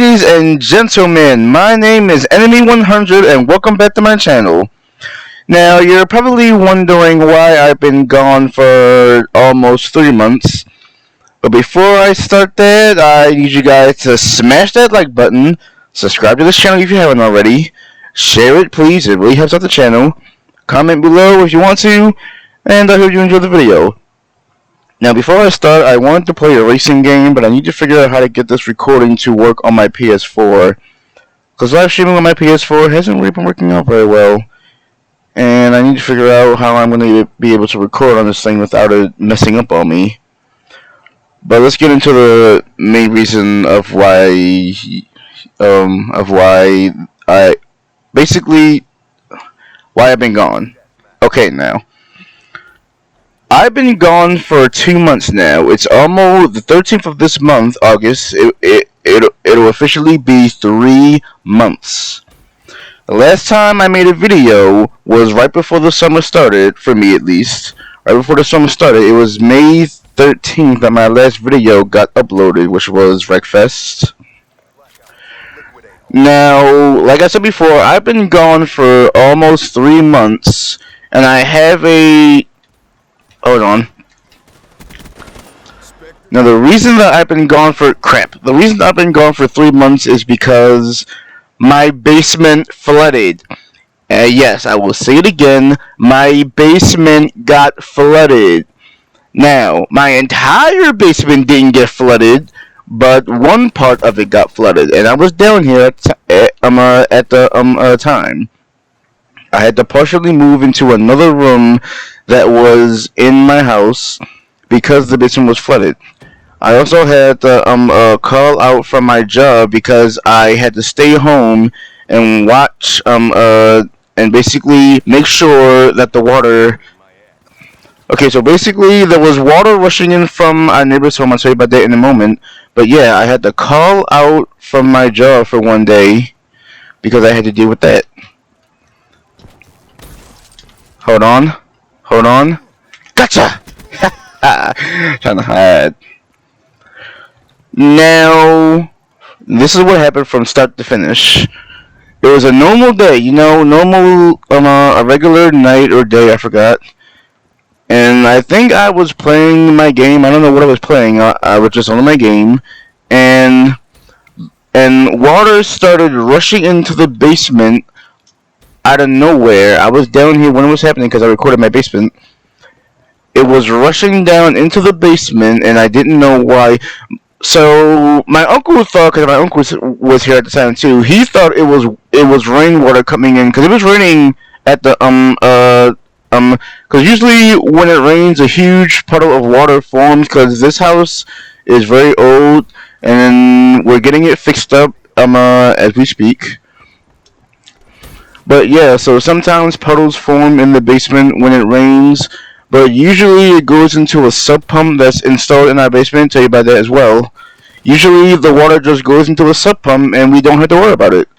Ladies and gentlemen, my name is Enemy100 and welcome back to my channel. Now, you're probably wondering why I've been gone for almost 3 months. But before I start that, I need you guys to smash that like button, subscribe to this channel if you haven't already, share it please, it really helps out the channel, comment below if you want to, and I hope you enjoy the video. Now, before I start, I wanted to play a racing game, but I need to figure out how to get this recording to work on my PS4. Because live streaming on my PS4 hasn't really been working out very well. And I need to figure out how I'm going to be able to record on this thing without it messing up on me. But let's get into the main reason of why I've been gone. Okay, now. I've been gone for 2 months now. It's almost the 13th of this month, August. It'll officially be 3 months. The last time I made a video was right before the summer started, for me at least. Right before the summer started. It was May 13th that my last video got uploaded, which was Wreckfest. Now, like I said before, I've been gone for almost 3 months, and I have a... Hold on. Now, the reason that I've been gone for... The reason I've been gone for 3 months is because my basement flooded. Yes, I will say it again. My basement got flooded. Now, my entire basement didn't get flooded, but one part of it got flooded, and I was down here at the time. I had to partially move into another room that was in my house because the basement was flooded. I also had to call out from my job because I had to stay home and watch and basically make sure that the water... Okay, so basically there was water rushing in from our neighbor's home. I'll tell you about that in a moment. But yeah, I had to call out from my job for one day because I had to deal with that. Hold on. Gotcha! Trying to hide. Now, this is what happened from start to finish. It was a normal day, you know, a regular night or day, I forgot. And I think I was playing my game. I don't know what I was playing. I was just on my game, and water started rushing into the basement out of nowhere. I was down here when it was happening because I recorded my basement. It was rushing down into the basement, and I didn't know why. So my uncle thought, because my uncle was here at the time too, he thought it was rainwater coming in because it was raining at the because usually when it rains, a huge puddle of water forms because this house is very old, and we're getting it fixed up as we speak. But yeah, so sometimes puddles form in the basement when it rains, but usually it goes into a sub pump that's installed in our basement. I'll tell you about that as well. Usually the water just goes into a sub pump and we don't have to worry about it.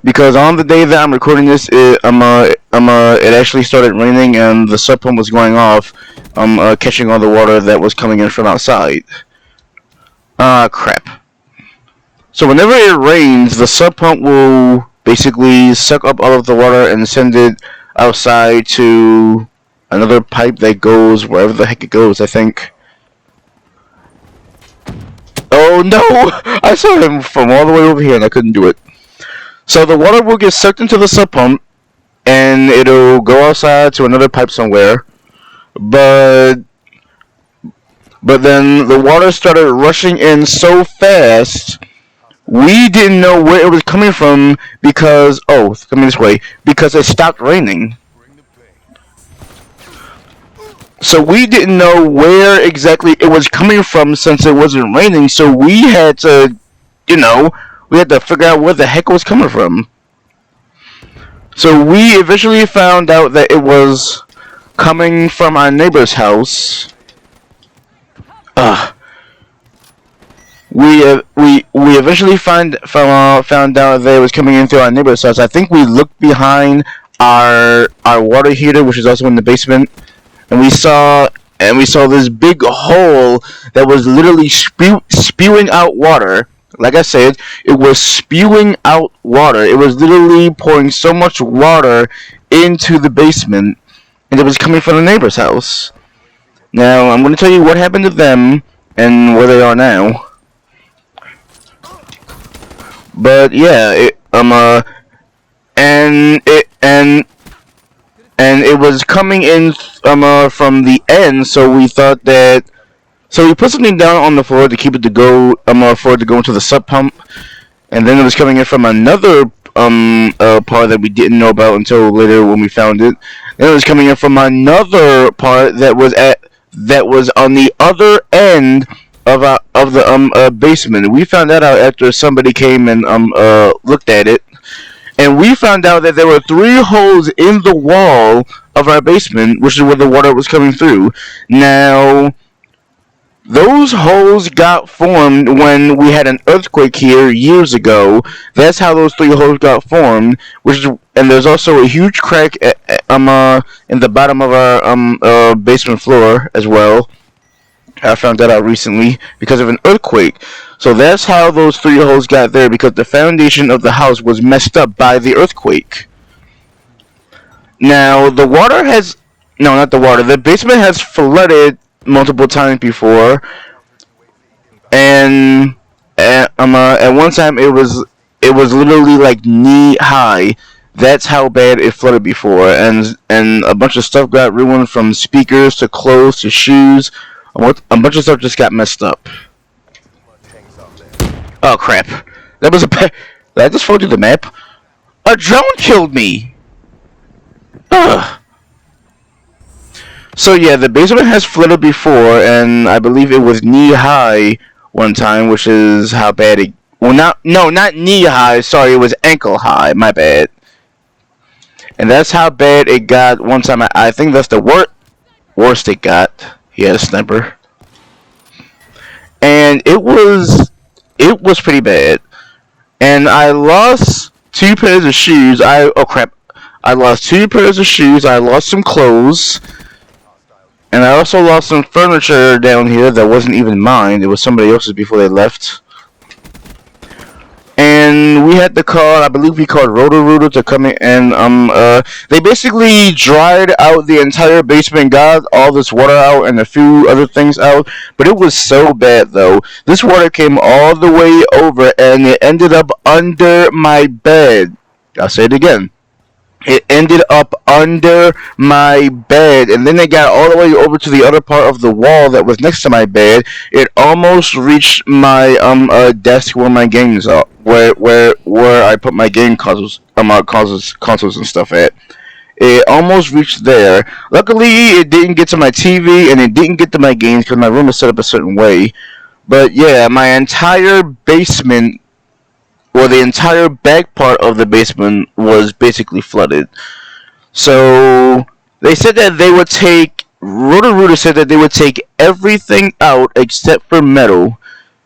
Because on the day that I'm recording this, it actually started raining and the sub pump was going off, catching all the water that was coming in from outside. Crap. So whenever it rains, the sub pump will basically suck up all of the water and send it outside to another pipe that goes wherever the heck it goes, I think. Oh no! I saw him from all the way over here and I couldn't do it. So the water will get sucked into the sub pump and it'll go outside to another pipe somewhere. But then the water started rushing in so fast, we didn't know where it was coming from because, coming this way, because it stopped raining. So we didn't know where exactly it was coming from since it wasn't raining, so we had to, we had to figure out where the heck it was coming from. So we eventually found out that it was coming from our neighbor's house. We eventually found out that it was coming in through our neighbor's house. I think we looked behind our water heater, which is also in the basement, and we saw this big hole that was literally spewing out water. like I said, it was spewing out water. It was literally pouring so much water into the basement, and it was coming from the neighbor's house. Now, I'm going to tell you what happened to them and where they are now. But yeah, and it was coming in from the end, so we thought that. So we put something down on the floor to keep it to go for it to go into the sub pump, and then it was coming in from another part that we didn't know about until later when we found it. Then it was coming in from another part that was on the other end of the basement. We found that out after somebody came and looked at it, and we found out that there were 3 holes in the wall of our basement, which is where the water was coming through. Now, those holes got formed when we had an earthquake here years ago. That's how those 3 holes got formed. And there's also a huge crack in the bottom of our basement floor as well. I found that out recently because of an earthquake. So that's how those 3 holes got there, because the foundation of the house was messed up by the earthquake. Now, the water has... No, not the water. The basement has flooded multiple times before. And at one time it was literally like knee high. That's how bad it flooded before. And a bunch of stuff got ruined, from speakers to clothes to shoes. A bunch of stuff just got messed up. Oh crap! That was did I just fall through the map? A drone killed me. Ugh. So yeah, the basement has flooded before, and I believe it was knee high one time, which is how bad it. Well, not knee high. Sorry, it was ankle high. My bad. And that's how bad it got one time. I think that's the worst it got. He had a sniper, and it was pretty bad. And I lost 2 pairs of shoes. Oh crap! I lost 2 pairs of shoes. I lost some clothes. And I also lost some furniture down here that wasn't even mine. It was somebody else's before they left. And we had to call, I believe we called Roto-Rooter to come in, and they basically dried out the entire basement, got all this water out and a few other things out. But it was so bad though. This water came all the way over and it ended up under my bed. I'll say it again. It ended up under my bed, and then it got all the way over to the other part of the wall that was next to my bed. It almost reached my desk where my games are, where I put my game consoles and stuff at. It almost reached there. Luckily, it didn't get to my TV, and it didn't get to my games because my room is set up a certain way. But yeah, my entire basement, or the entire back part of the basement, was basically flooded. So they said that they would take. Roto-Rooter said that they would take everything out except for metal.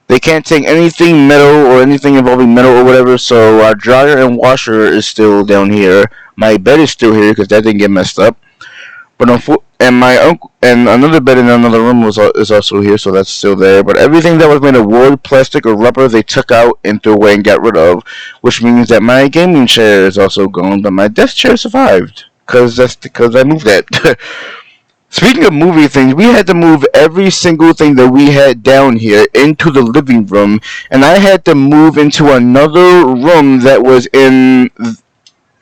They can't take anything metal or anything involving metal or whatever. So our dryer and washer is still down here. My bed is still here because that didn't get messed up. But and my uncle and another bed in another room is also here, so that's still there. But everything that was made of wood, plastic, or rubber, they took out and threw away and got rid of, which means that my gaming chair is also gone, but my desk chair survived because I moved that. Speaking of moving things, we had to move every single thing that we had down here into the living room, and I had to move into another room that was in.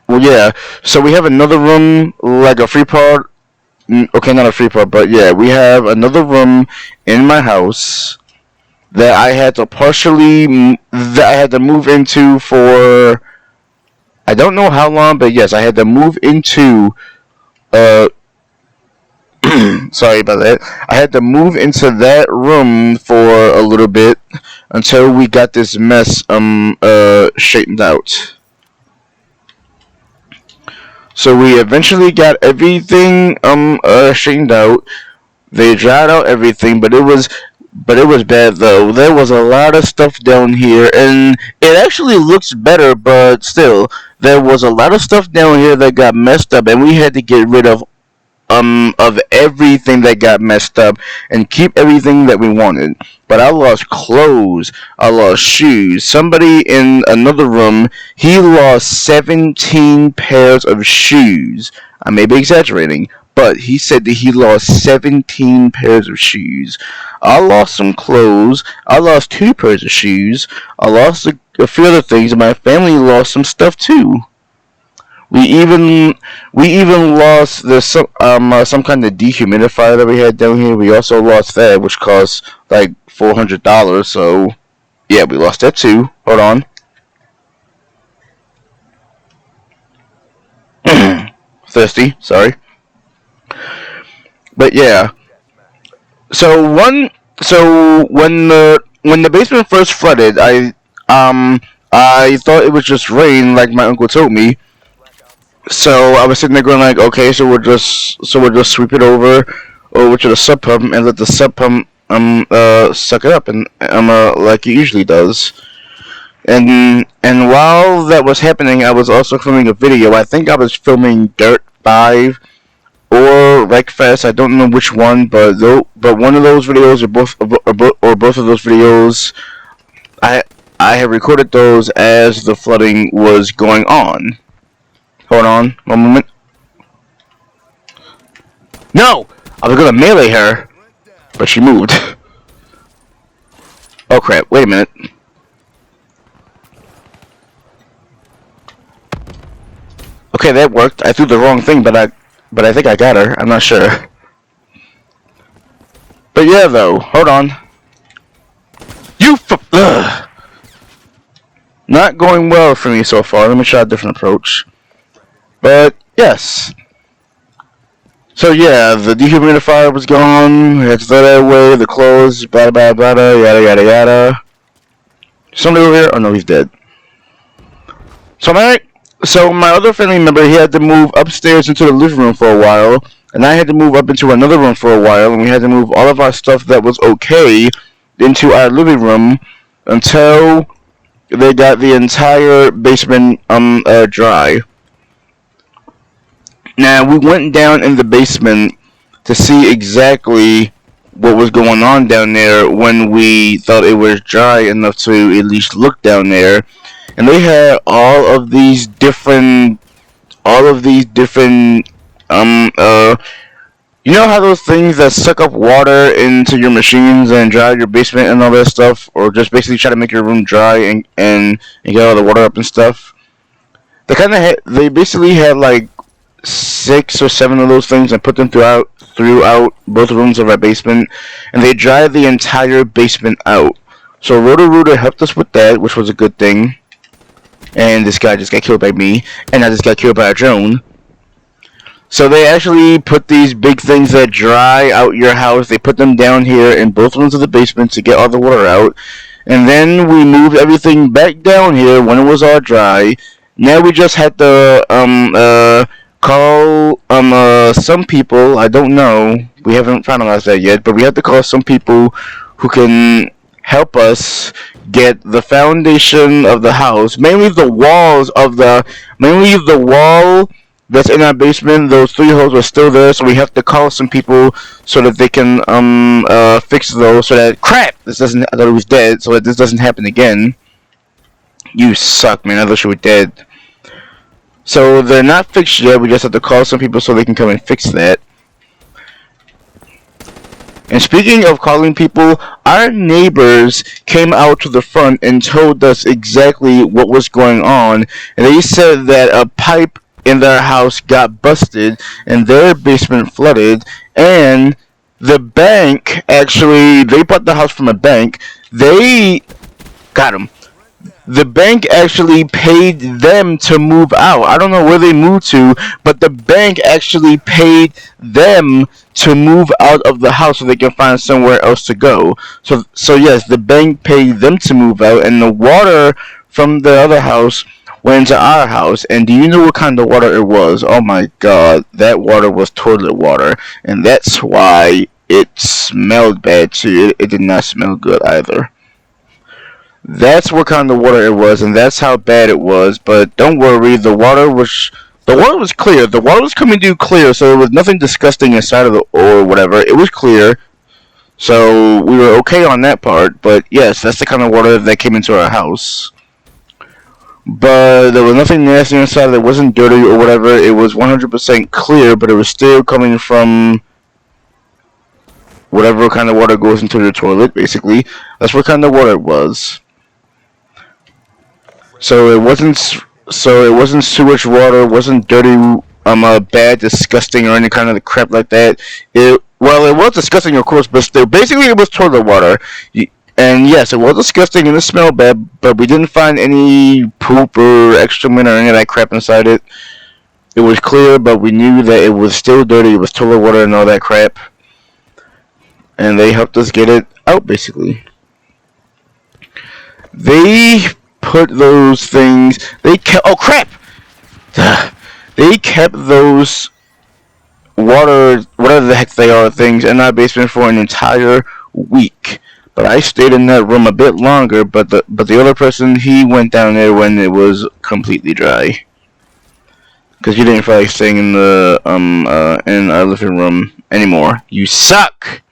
Well, yeah. So we have another room, like a free part. Okay, not a free part, but yeah, we have another room in my house that I had to move into for, I don't know how long, but yes, I had to move into, sorry about that. I had to move into that room for a little bit until we got this mess, straightened out. So we eventually got everything straightened out. They dried out everything, but it was bad though. There was a lot of stuff down here, and it actually looks better, but still, there was a lot of stuff down here that got messed up, and we had to get rid of of everything that got messed up and keep everything that we wanted. But I lost clothes, I lost shoes. Somebody in another room, he lost 17 pairs of shoes. I may be exaggerating, but he said that he lost 17 pairs of shoes. I lost some clothes, I lost 2 pairs of shoes, I lost a few other things, and my family lost some stuff too. We even lost some kind of dehumidifier that we had down here. We also lost that, which cost like $400. So yeah, we lost that too. Hold on. Thirsty. Sorry. But yeah. So one. So when the basement first flooded, I thought it was just rain, like my uncle told me. So I was sitting there going like, okay, so we'll just sweep it over to the sub pump and let the sub pump suck it up and like it usually does. And while that was happening, I was also filming a video. I think I was filming Dirt 5 or Wreckfest. I don't know which one, but one of those videos or both of those videos, I I had recorded those as the flooding was going on. Hold on, one moment. No! I was gonna melee her, but she moved. Oh crap, wait a minute. Okay, that worked. I threw the wrong thing, but I think I got her. I'm not sure. But yeah, though, hold on. Ugh. Not going well for me so far. Let me try a different approach. But yes. So yeah, the dehumidifier was gone. We had to throw that away. The clothes, blah blah blah, yada yada yada. Somebody over here? Oh no, he's dead. So my other family member, he had to move upstairs into the living room for a while, and I had to move up into another room for a while, and we had to move all of our stuff that was okay into our living room until they got the entire basement dry. Now we went down in the basement to see exactly what was going on down there when we thought it was dry enough to at least look down there, and they had all of these different you know how those things that suck up water into your machines and dry your basement and all that stuff, or just basically try to make your room dry and get all the water up and stuff? They basically had like 6 or 7 of those things and put them throughout both rooms of our basement, and they dried the entire basement out. So Roto-Rooter helped us with that, which was a good thing. And this guy just got killed by me, and I just got killed by a drone. So they actually put these big things that dry out your house. They put them down here in both rooms of the basement to get all the water out. And then we moved everything back down here when it was all dry. Now we just had to call some people. I don't know. We haven't finalized that yet, but we have to call some people who can help us get the foundation of the house, mainly the wall that's in our basement. Those 3 holes are still there, so we have to call some people so that they can fix those. So that crap, I thought it was dead, so that this doesn't happen again. You suck, man. I thought you were dead. So they're not fixed yet. We just have to call some people so they can come and fix that. And speaking of calling people, our neighbors came out to the front and told us exactly what was going on. And they said that a pipe in their house got busted and their basement flooded. And the bank, actually, they bought the house from a bank. They got them. The bank actually paid them to move out. I don't know where they moved to, but the bank actually paid them to move out of the house so they can find somewhere else to go. So yes, the bank paid them to move out, and the water from the other house went into our house. And do you know what kind of water it was? Oh my god, that water was toilet water, and that's why it smelled bad too. It did not smell good either. That's what kind of water it was, and that's how bad it was. But don't worry, the water was The water was clear. The water was coming through clear, so there was nothing disgusting inside of it or whatever. It was clear, so we were okay on that part. But yes, that's the kind of water that came into our house. But there was nothing nasty inside. It wasn't dirty or whatever. It was 100% clear, but it was still coming from whatever kind of water goes into the toilet. Basically, that's what kind of water it was. So it wasn't. So it wasn't sewage water. It wasn't dirty, bad, disgusting, or any kind of crap like that. It was disgusting, of course, but still, basically, it was toilet water. And yes, it was disgusting and it smelled bad, but we didn't find any poop or excrement or any of that crap inside it. It was clear, but we knew that it was still dirty. It was toilet water and all that crap. And they helped us get it out, basically. They put those things. They kept. Oh crap! They kept those water, whatever the heck they are, things in our basement for an entire week. But I stayed in that room a bit longer. But the other person, he went down there when it was completely dry. Because you didn't feel like staying in the in our living room anymore. You suck.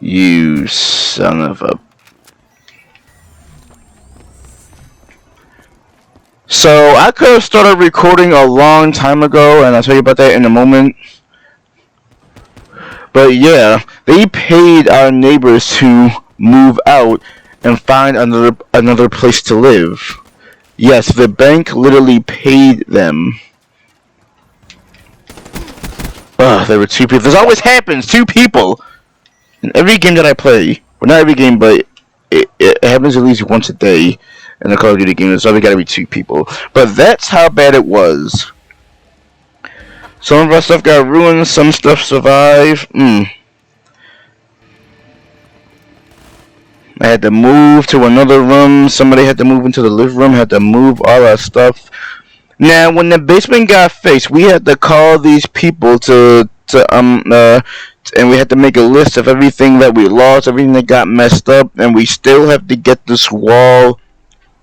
You son of a. So I could have started recording a long time ago, and I'll tell you about that in a moment. But yeah, they paid our neighbors to move out and find another place to live. Yes, the bank literally paid them. Ugh, there were two people. This always happens, two people! In every game that I play. Well, not every game, but it happens at least once a day in the Call of Duty game. There's always gotta be two people. But that's how bad it was. Some of our stuff got ruined, some stuff survived. I had to move to another room. Somebody had to move into the living room. Had to move all our stuff. Now, when the basement got fixed, we had to call these people and we had to make a list of everything that we lost, everything that got messed up, and we still have to get this wall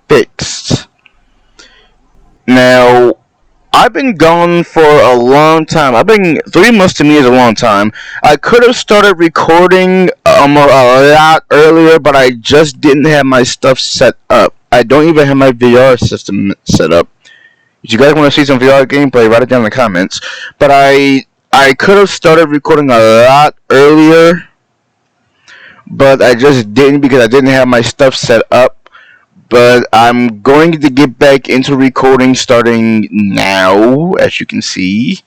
fixed. Now, I've been gone for a long time. 3 months to me is a long time. I could have started recording a lot earlier, but I just didn't have my stuff set up. I don't even have my VR system set up. If you guys want to see some VR gameplay, write it down in the comments. But I could have started recording a lot earlier, but I just didn't because I didn't have my stuff set up. But I'm going to get back into recording starting now, as you can see.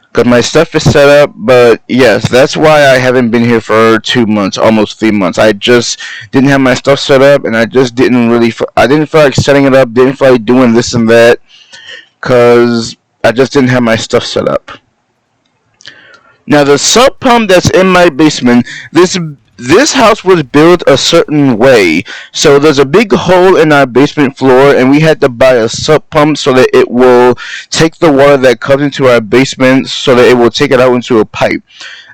Because my stuff is set up, but yes, that's why I haven't been here for 2 months, almost 3 months. I just didn't have my stuff set up, and I just didn't feel like setting it up, didn't feel like doing this and that, because I just didn't have my stuff set up. Now, the sub pump that's in my basement, this house was built a certain way, so there's a big hole in our basement floor, and we had to buy a sub pump so that it will take the water that comes into our basement, so that it will take it out into a pipe.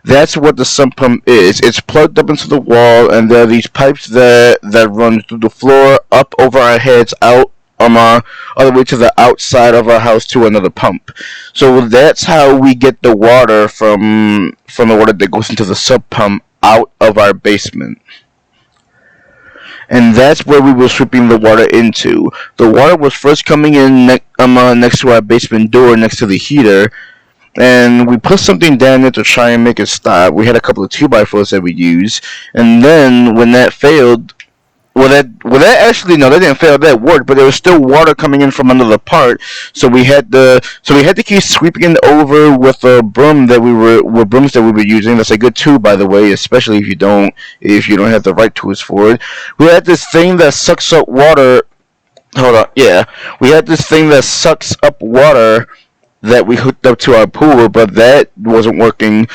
That's what the sub pump is. It's plugged up into the wall, and there are these pipes that run through the floor, up over our heads, out all the way to the outside of our house to another pump. So that's how we get the water from the water that goes into the sub pump out of our basement. And that's where we were sweeping the water into. The water was first coming in next to our basement door, next to the heater, and we put something down there to try and make it stop. We had a couple of 2x4s that we used, and then when that failed, that didn't fail. That worked, but there was still water coming in from another part. So we had to keep sweeping it over with a broom brooms that we were using. That's a good tool, by the way, especially if you don't have the right tools for it. We had this thing that sucks up water. Hold on, yeah, we had this thing that sucks up water that we hooked up to our pool, but that wasn't working.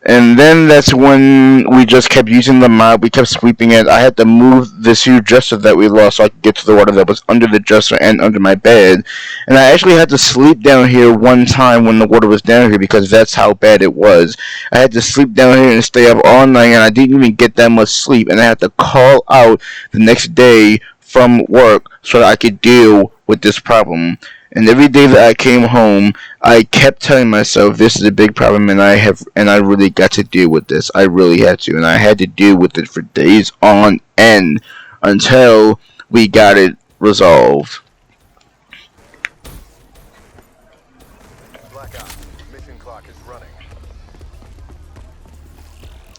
And then that's when we just kept using the mop. We kept sweeping it. I had to move this huge dresser that we lost so I could get to the water that was under the dresser and under my bed. And I actually had to sleep down here one time when the water was down here because that's how bad it was. I had to sleep down here and stay up all night, and I didn't even get that much sleep. And I had to call out the next day from work so that I could deal with this problem. And every day that I came home, I kept telling myself this is a big problem, and I really got to deal with this. I really had to, and I had to deal with it for days on end until we got it resolved. Blackout. Mission clock is running.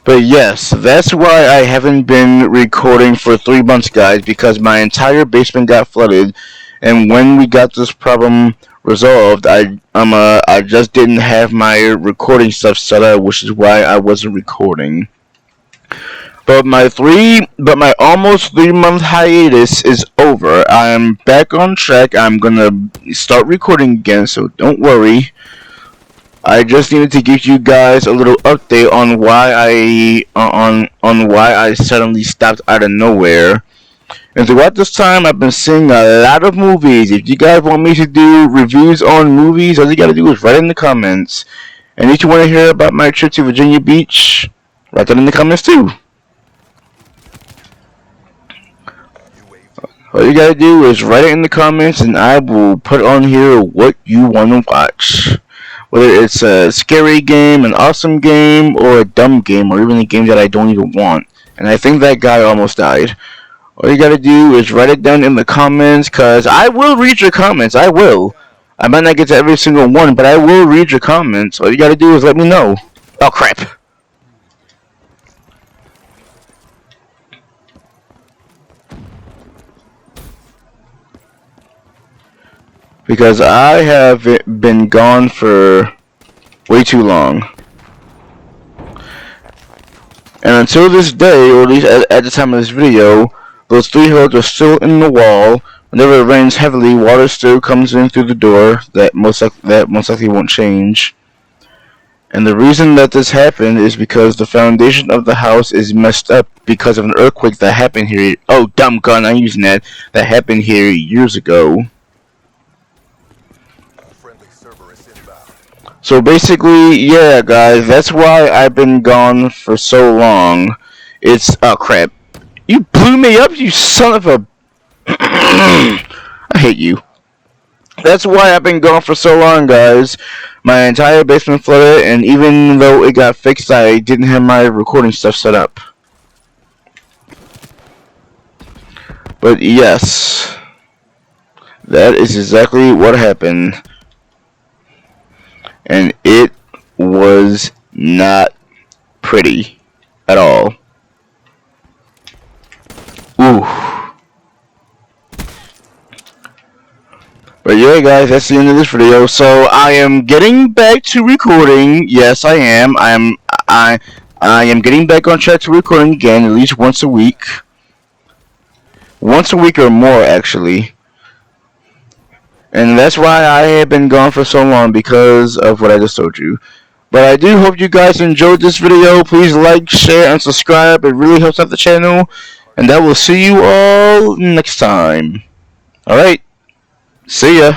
But yes, that's why I haven't been recording for 3 months, guys, because my entire basement got flooded, and when we got this problem resolved, I just didn't have my recording stuff set up, which is why I wasn't recording. But my almost 3 month hiatus is over. I'm back on track. I'm gonna start recording again, so don't worry. I just needed to give you guys a little update on why I suddenly stopped out of nowhere. And throughout this time, I've been seeing a lot of movies. If you guys want me to do reviews on movies, all you gotta do is write in the comments. And if you want to hear about my trip to Virginia Beach, write that in the comments too. All you gotta do is write it in the comments, and I will put on here what you want to watch. Whether it's a scary game, an awesome game, or a dumb game, or even a game that I don't even want. And I think that guy almost died. All you gotta do is write it down in the comments, cause I will read your comments. I will. I might not get to every single one, but I will read your comments. All you gotta do is let me know. Oh crap. Because I have been gone for way too long. And until this day, or at least at the time of this video, those 3 holes are still in the wall. Whenever it rains heavily, water still comes in through the door. That most likely won't change. And the reason that this happened is because the foundation of the house is messed up because of an earthquake that happened here. Oh, dumb gun! I'm using that. That happened here years ago. So basically, yeah, guys, that's why I've been gone for so long. It's oh crap! You blew me up, you son of a! I hate you. That's why I've been gone for so long, guys. My entire basement flooded, and even though it got fixed, I didn't have my recording stuff set up. But yes, that is exactly what happened. And it was not pretty at all. Ooh. But yeah, guys, that's the end of this video. So I am getting back to recording. Yes, I am. I am getting back on track to recording again, at least once a week. Once a week or more, actually. And that's why I have been gone for so long, because of what I just told you. But I do hope you guys enjoyed this video. Please like, share, and subscribe. It really helps out the channel. And I will see you all next time. Alright. See ya.